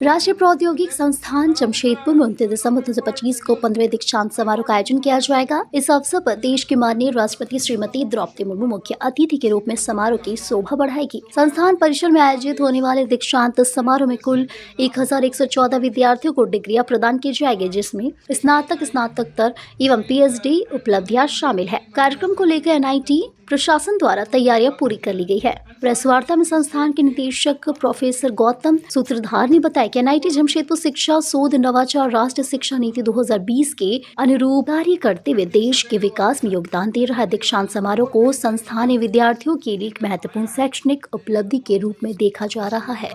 राष्ट्रीय प्रौद्योगिक संस्थान जमशेदपुर में 29 दिसंबर 2025 को 15वें दीक्षांत समारोह का आयोजन किया जाएगा। इस अवसर पर देश की माननीय राष्ट्रपति श्रीमती द्रौपदी मुर्मू मुख्य अतिथि के रूप में समारोह की शोभा बढ़ाएगी। संस्थान परिसर में आयोजित होने वाले दीक्षांत समारोह में कुल 1114 विद्यार्थियों को डिग्रियां प्रदान की जाएगी, जिसमें स्नातक, स्नातकोत्तर एवं PhD उपलब्धियां शामिल है। कार्यक्रम को लेकर NIT प्रशासन द्वारा तैयारियां पूरी कर ली गई है। प्रेस वार्ता में संस्थान के निदेशक प्रोफेसर गौतम सूत्रधार ने बताया कि NIT जमशेदपुर शिक्षा शोध नवाचार राष्ट्रीय शिक्षा नीति 2020 के अनुरूप कार्य करते हुए देश के विकास में योगदान दे रहा है। दीक्षांत समारोह को संस्थानीय विद्यार्थियों के लिए एक महत्वपूर्ण शैक्षणिक उपलब्धि के रूप में देखा जा रहा है।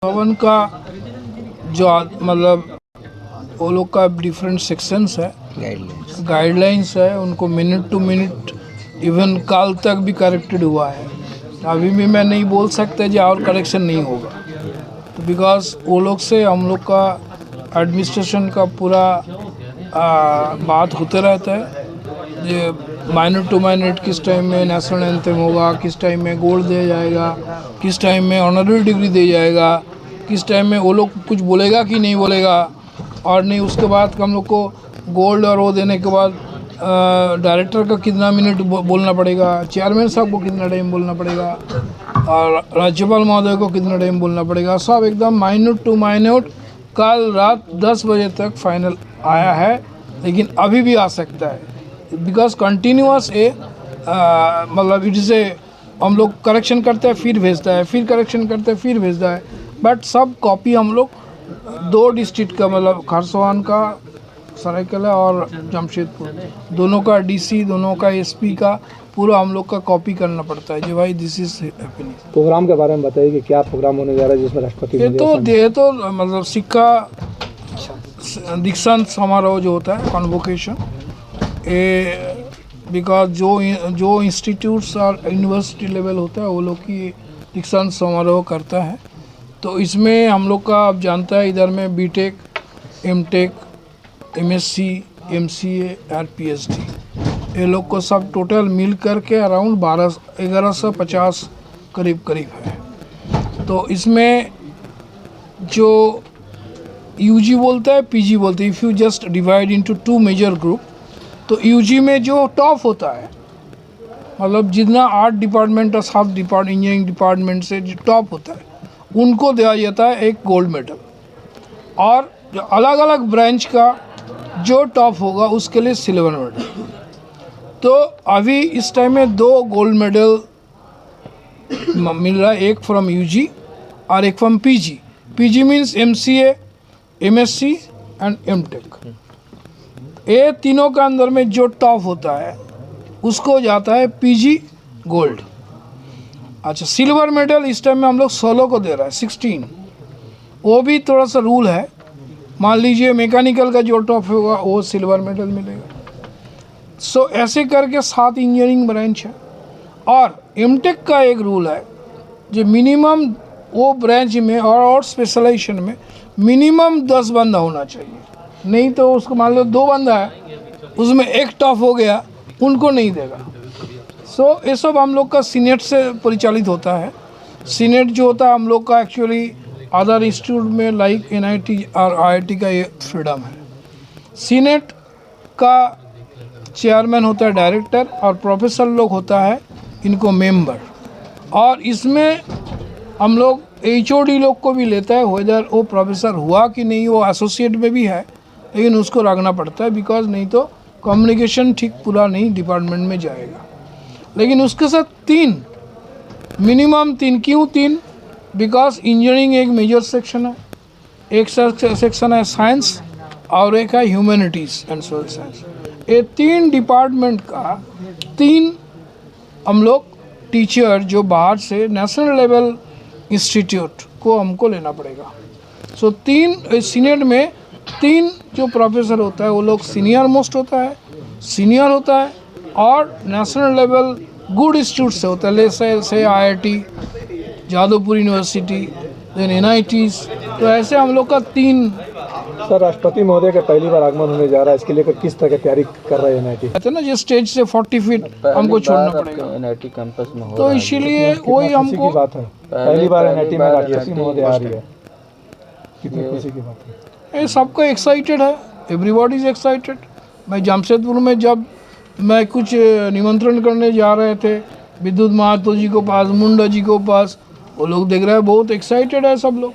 भवन का जो मतलब वो लोग का डिफरेंट सेक्शंस है, गाइडलाइंस है, उनको मिनट टू मिनट इवन काल तक भी करेक्टेड हुआ है। अभी भी मैं नहीं बोल सकता जी और करेक्शन नहीं होगा, तो बिकॉज वो लोग से हम लोग का एडमिनिस्ट्रेशन का पूरा बात होते रहता है। ये माइनट टू माइनट किस टाइम में नेशनल एंथम होगा, किस टाइम में गोल्ड दिया जाएगा, किस टाइम में ऑनररी डिग्री दिया जाएगा, किस टाइम में वो लोग कुछ बोलेगा कि नहीं बोलेगा। और नहीं उसके बाद हम लोग को गोल्ड और वो देने के बाद डायरेक्टर का कितना मिनट बोलना पड़ेगा, चेयरमैन साहब को कितना टाइम बोलना पड़ेगा और राज्यपाल महोदय को कितना टाइम बोलना पड़ेगा, सब एकदम माइन्यूट टू माइन्यूट कल रात 10 बजे तक फाइनल आया है। लेकिन अभी भी आ सकता है बिकॉज कंटिन्यूअस मतलब इट से हम लोग करेक्शन करते हैं फिर भेजता है, फिर करेक्शन करते हैं फिर भेजता है। बट सब कॉपी हम लोग 2 डिस्ट्रिक्ट का मतलब खरसवान का, सरायकला और जमशेदपुर दोनों का DC, दोनों का SP का पूरा हम लोग का कॉपी करना पड़ता है जी भाई। This is happening. प्रोग्राम के बारे में बताइए कि क्या प्रोग्राम होने जा रहा है जिसमें राष्ट्रपति ये तो मतलब सिक्का दीक्षांत समारोह जो होता है कॉन्वोकेशन, ये बिकॉज जो इंस्टीट्यूट्स और यूनिवर्सिटी लेवल होता है वो लोग की दीक्षांत समारोह करता है। तो इसमें हम लोग का आप जानता है इधर में BTech, MTech, MSc, MCA और PhD ये लोग को सब टोटल मिल कर के अराउंड 1150 करीब है। तो इसमें जो UG बोलता है, PG बोलते हैं। If you just divide into 2 major group, तो UG में जो टॉप होता है मतलब जितना आर्ट डिपार्टमेंट और सब इंजीनियरिंग डिपार्टमेंट से जो टॉप होता है उनको दिया जाता है एक गोल्ड मेडल, और जो अलग अलग ब्रांच का जो टॉप होगा उसके लिए सिल्वर मेडल। तो अभी इस टाइम में 2 गोल्ड मेडल मिल रहा है, एक फ्रॉम UG और एक from PG। PG means MCA, MSc and MTech। ये तीनों का अंदर में जो टॉप होता है उसको जाता है PG गोल्ड। अच्छा, सिल्वर मेडल इस टाइम में हम लोग 16 को दे रहा है, 16। वो भी थोड़ा सा रूल है, मान लीजिए मैकेनिकल का जो टॉप होगा वो सिल्वर मेडल मिलेगा। सो ऐसे करके 7 इंजीनियरिंग ब्रांच है। और MTech का एक रूल है जो मिनिमम वो ब्रांच में और स्पेशलाइजेशन में मिनिमम 10 बंदा होना चाहिए, नहीं तो उसको मान लो 2 बंदा है उसमें एक टॉप हो गया, उनको नहीं देगा। सो ये सब हम लोग का सीनेट से परिचालित होता है। सीनेट जो होता है हम लोग का एक्चुअली अदर इंस्टीट्यूट में लाइक NIT और IIT का ये फ्रीडम है। सीनेट का चेयरमैन होता है डायरेक्टर और प्रोफेसर लोग होता है इनको मेंबर, और इसमें हम लोग HOD लोग को भी लेता है, वेदर वो प्रोफेसर हुआ कि नहीं, वो एसोसिएट में भी है लेकिन उसको रखना पड़ता है बिकॉज नहीं तो कम्युनिकेशन ठीक पूरा नहीं डिपार्टमेंट में जाएगा। लेकिन उसके साथ मिनिमम 3 क्यों 3? बिकॉज इंजीनियरिंग एक मेजर सेक्शन है, एक सेक्शन है साइंस और एक है ह्यूमैनिटीज़ एंड सोशल साइंस। ये 3 डिपार्टमेंट का 3 हम लोग टीचर जो बाहर से नेशनल लेवल इंस्टीट्यूट को हमको लेना पड़ेगा। सो 3 सीनेट में 3 जो प्रोफेसर होता है वो लोग सीनियर मोस्ट होता है और नेशनल लेवल गुड इंस्टीट्यूट से होता है, से IIT, Jadavpur university, then NITs। तो ऐसे हम लोग का 3। सर, राष्ट्रपति महोदय का पहली बार आगमन होने जा रहा है, इसके लिए किस तरह की तैयारी कर रहा है NIT? कहते हैं ना जो स्टेज से 40 फीट हमको छोड़ना पड़ेगा, NIT कैंपस में हो तो इसीलिए वही हमको बात है, पहली बार NIT में राष्ट्रपति महोदय आ रही है। कितनी खुशी की बात है। ये सबको एक्साइटेड है, एवरीबॉडी इज एक्साइटेड। मैं जमशेदपुर में जब मैं कुछ निमंत्रण करने जा रहे थे विद्युत महातो जी को पास, मुंडा जी को पास, वो लोग देख रहे हैं, बहुत एक्साइटेड है सब लोग।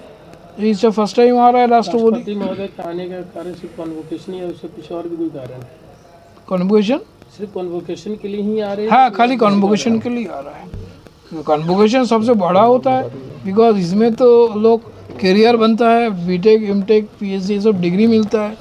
इससे फर्स्ट टाइम आ रहा है राष्ट्रपति। राष्ट्रपति महोदय के आने का कारण सिर्फ कॉन्वोकेशन ही है, उससे कुछ और भी कोई कारण है? कॉन्वोकेशन सिर्फ कॉन्वोकेशन के लिए ही आ रहे हैं? हाँ, खाली कॉन्वोकेशन के लिए आ रहा है। कॉन्वोकेशन सबसे बड़ा होता है बिकॉज इसमें तो लोग करियर बनता है, बीटेक, एमटेक, पीएचडी, सब डिग्री मिलता है।